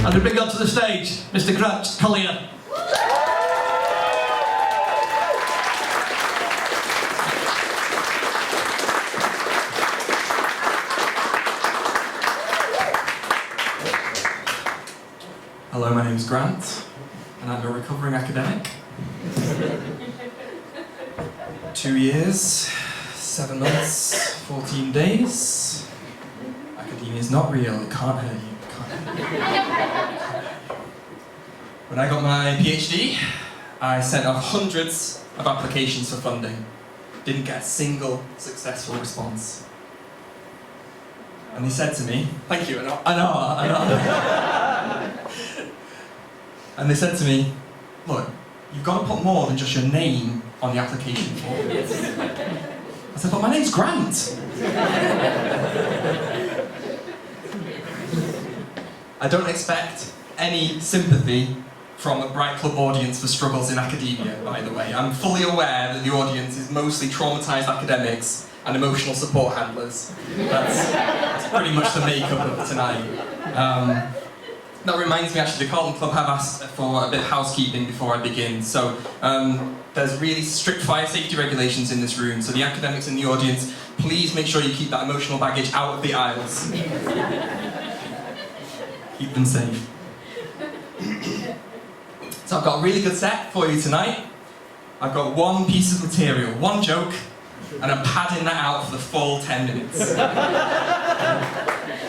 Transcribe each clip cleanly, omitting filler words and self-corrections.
And we bring up to the stage, Mr. Grant Collier. Hello, my name is Grant, and I'm a recovering academic. 2 years, 7 months, 14 days. Academia is not real, it can't hurt you. When I got my PhD, I sent off hundreds of applications for funding. Didn't get a single successful response. And they said to me, thank you, I know. And they said to me, look, you've got to put more than just your name on the application form. I said, but my name's Grant. I don't expect any sympathy from a Bright Club audience for struggles in academia, by the way. I'm fully aware that the audience is mostly traumatised academics and emotional support handlers. That's pretty much the makeup of tonight. That reminds me, actually, the Carlton Club have asked for a bit of housekeeping before I begin. So, there's really strict fire safety regulations in this room, so the academics in the audience, please make sure you keep that emotional baggage out of the aisles. Keep them safe. So I've got a really good set for you tonight. I've got one piece of material, one joke, and I'm padding that out for the full 10 minutes.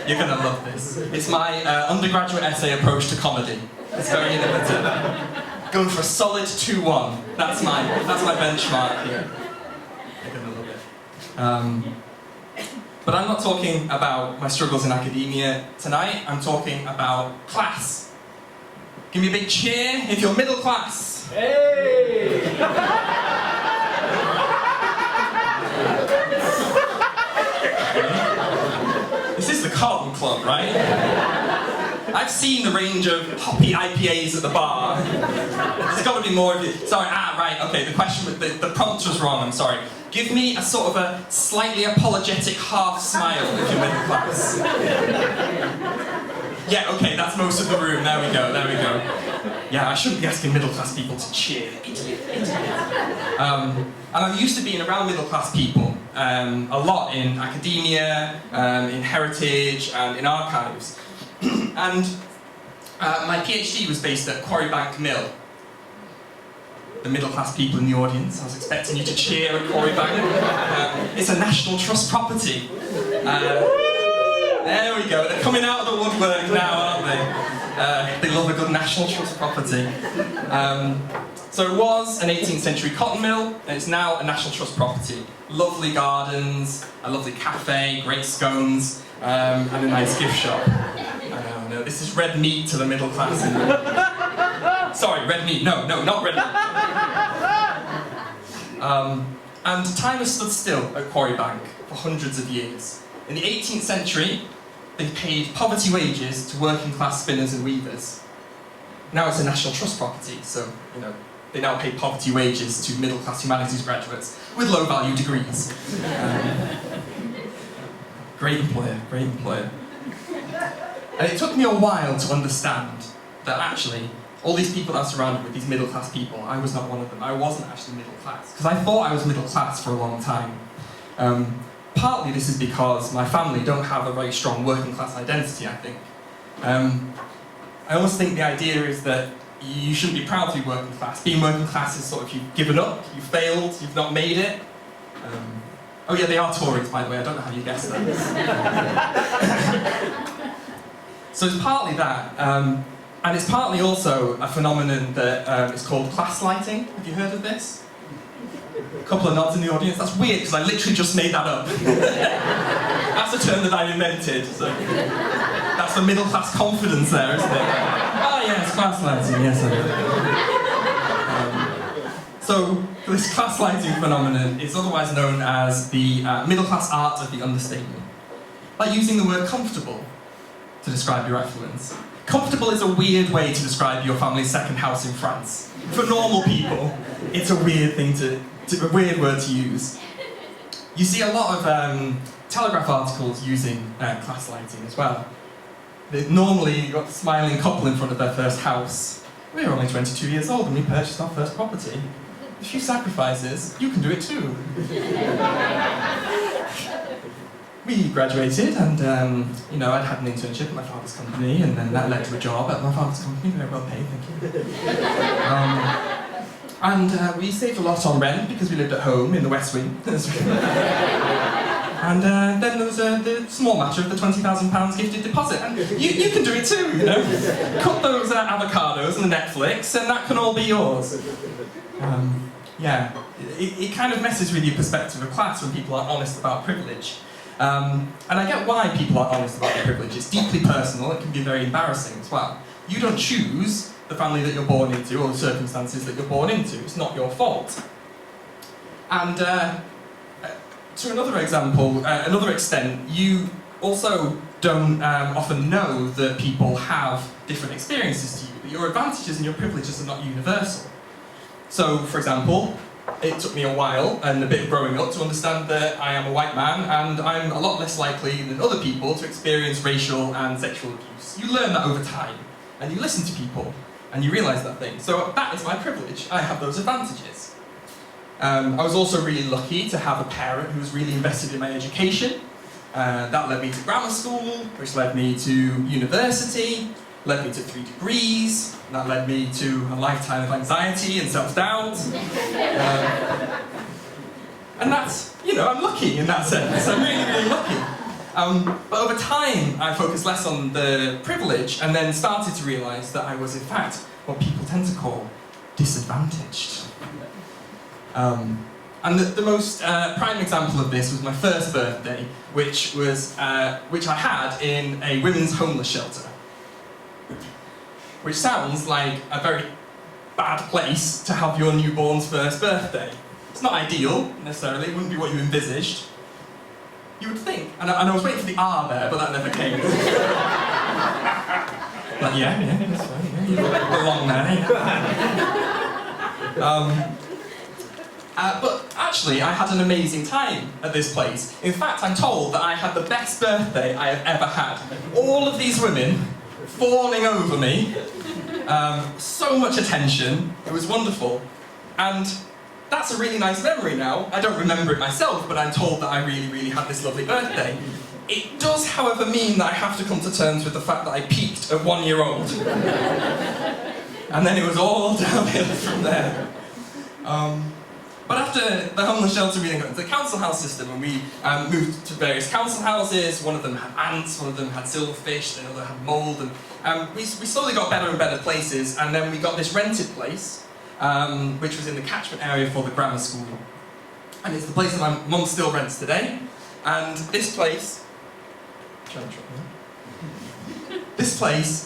You're going to love this. It's my undergraduate essay approach to comedy. It's very innovative. Going for a solid 2-1. That's my benchmark here. You're going to love it. But I'm not talking about my struggles in academia tonight. I'm talking about class. Give me a big cheer if you're middle class. Hey! This is the Carlton Club, right? I've seen the range of hoppy IPAs at the bar. There's got to be more of you. Sorry, right, okay, the prompt was wrong, I'm sorry. Give me a sort of a slightly apologetic half smile if you're middle class. Yeah, okay, that's most of the room. There we go. Yeah, I shouldn't be asking middle class people to cheer. And I'm used to being around middle class people a lot in academia, in heritage, and in archives. And my PhD was based at Quarrybank Mill. The middle class people in the audience, I was expecting you to cheer at Quarrybank. It's a National Trust property. There we go, they're coming out of the woodwork now, aren't they? They love a good National Trust property. So it was an 18th century cotton mill, and it's now a National Trust property. Lovely gardens, a lovely cafe, great scones, and a nice gift shop. I know, this is red meat to the middle class. Sorry, red meat, no, not red meat. And time has stood still at Quarrybank for hundreds of years. In the 18th century, they paid poverty wages to working class spinners and weavers. Now it's a National Trust property, so, they now pay poverty wages to middle class humanities graduates with low value degrees. Great employer. And it took me a while to understand that actually, all these people that are surrounded with, these middle class people, I was not one of them. I wasn't actually middle class, because I thought I was middle class for a long time. Partly this is because my family don't have a very strong working class identity, I think. I almost think the idea is that you shouldn't be proud to be working class. Being working class is sort of you've given up, you've failed, you've not made it. Oh yeah, they are Tories, by the way, I don't know how you guessed that. So it's partly that, and it's partly also a phenomenon that is called class lighting. Have you heard of this? A couple of nods in the audience. That's weird, because I literally just made that up. That's a term that I invented. So that's the middle class confidence there, isn't it? Oh yes, class lighting, yes I know. So this class lighting phenomenon is otherwise known as the middle class art of the understatement. Like using the word comfortable to describe your affluence. Comfortable is a weird way to describe your family's second house in France. For normal people, it's a weird thing a weird word to use. You see a lot of Telegraph articles using class lighting as well. Normally, you've got a smiling couple in front of their first house. We're only 22 years old and we purchased our first property. A few sacrifices, you can do it too. We graduated and, I'd had an internship at my father's company and then that led to a job at my father's company, very well paid, thank you. We saved a lot on rent because we lived at home in the West Wing. And then there was the small matter of the £20,000 gifted deposit. And you can do it too, you know. Cut those avocados and the Netflix and that can all be yours. It kind of messes with your perspective of class when people aren't honest about privilege. And I get why people aren't honest about their privilege. It's deeply personal, it can be very embarrassing as well. You don't choose the family that you're born into or the circumstances that you're born into. It's not your fault. And to another example, another extent, you also don't often know that people have different experiences to you, that your advantages and your privileges are not universal. So, for example, it took me a while and a bit of growing up to understand that I am a white man and I'm a lot less likely than other people to experience racial and sexual abuse. You learn that over time, and you listen to people, and you realise that thing. So that is my privilege. I have those advantages. I was also really lucky to have a parent who was really invested in my education. That led me to grammar school, which led me to university, led me to 3 degrees, and that led me to a lifetime of anxiety and self-doubt. And that's, I'm lucky in that sense. I'm really, really lucky. But over time, I focused less on the privilege and then started to realise that I was, in fact, what people tend to call disadvantaged. And the most prime example of this was my first birthday, which I had in a women's homeless shelter. Which sounds like a very bad place to have your newborn's first birthday. It's not ideal, necessarily, it wouldn't be what you envisaged. You would think, and I was waiting for the R there, but that never came. But yeah, that's right, you belong there. But actually, I had an amazing time at this place. In fact, I'm told that I had the best birthday I have ever had. All of these women fawning over me, so much attention, it was wonderful. And that's a really nice memory now. I don't remember it myself, but I'm told that I really, really had this lovely birthday. It does, however, mean that I have to come to terms with the fact that I peaked at 1 year old. And then it was all downhill from there. But after the homeless shelter, we then got into the council house system, and we moved to various council houses. One of them had ants, one of them had silverfish, the other had mould, and we slowly got better and better places, and then we got this rented place, which was in the catchment area for the grammar school. And it's the place that my mum still rents today, and this place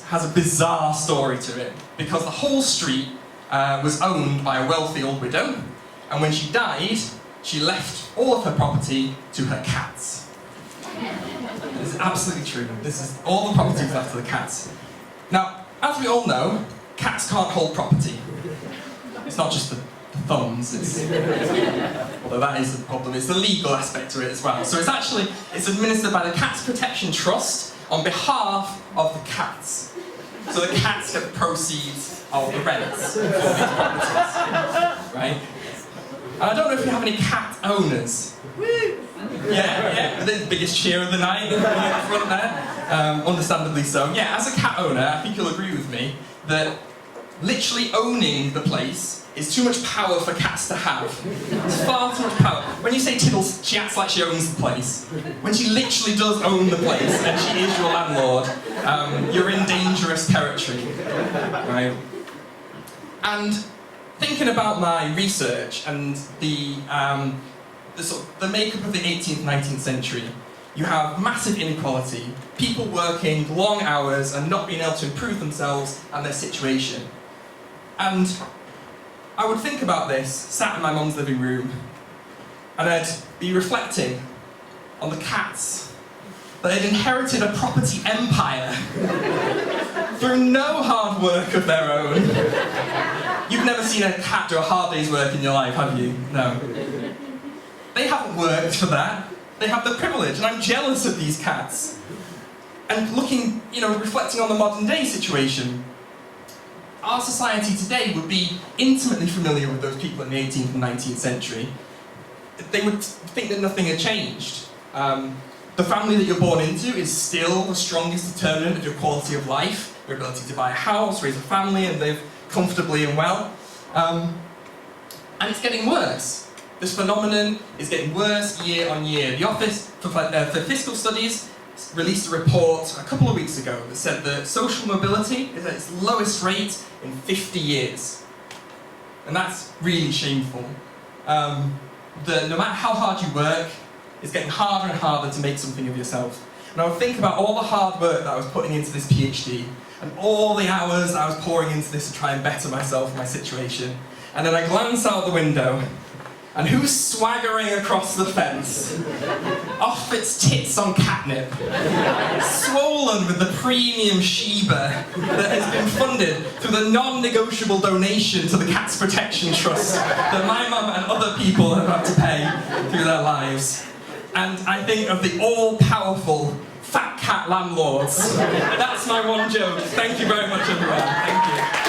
has a bizarre story to it, because the whole street was owned by a wealthy old widow. And when she died, she left all of her property to her cats. This is absolutely true. This is all the property was left to the cats. Now, as we all know, cats can't hold property. It's not just the thumbs, although that is the problem, it's the legal aspect to it as well. So it's administered by the Cats Protection Trust on behalf of the cats. So the cats get the proceeds of the rents for these properties, right? And I don't know if you have any cat owners. Woo! Yeah, the biggest cheer of the night in the front there. Understandably so. Yeah, as a cat owner, I think you'll agree with me that literally owning the place is too much power for cats to have. It's far too much power. When you say Tiddles, she acts like she owns the place. When she literally does own the place and she is your landlord, you're in dangerous territory, right? And thinking about my research and the makeup of the 18th, 19th century, you have massive inequality, people working long hours and not being able to improve themselves and their situation. And I would think about this, sat in my mum's living room, and I'd be reflecting on the cats that had inherited a property empire through no hard work of their own. You've never seen a cat do a hard day's work in your life, have you? No. They haven't worked for that. They have the privilege, and I'm jealous of these cats. And looking, reflecting on the modern day situation, our society today would be intimately familiar with those people in the 18th and 19th century. They would think that nothing had changed. The family that you're born into is still the strongest determinant of your quality of life, your ability to buy a house, raise a family, and live comfortably and well. And it's getting worse. This phenomenon is getting worse year on year. The Office for Fiscal Studies released a report a couple of weeks ago that said that social mobility is at its lowest rate in 50 years. And that's really shameful. That no matter how hard you work, it's getting harder and harder to make something of yourself. And I would think about all the hard work that I was putting into this PhD, and all the hours I was pouring into this to try and better myself and my situation. And then I glance out the window, and who's swaggering across the fence? Off its tits on catnip, swollen with the premium Sheba that has been funded through the non-negotiable donation to the Cats Protection Trust that my mum and other people have had to pay through their lives. And I think of the all-powerful fat cat landlords. That's my one joke. Thank you very much, everyone. Thank you.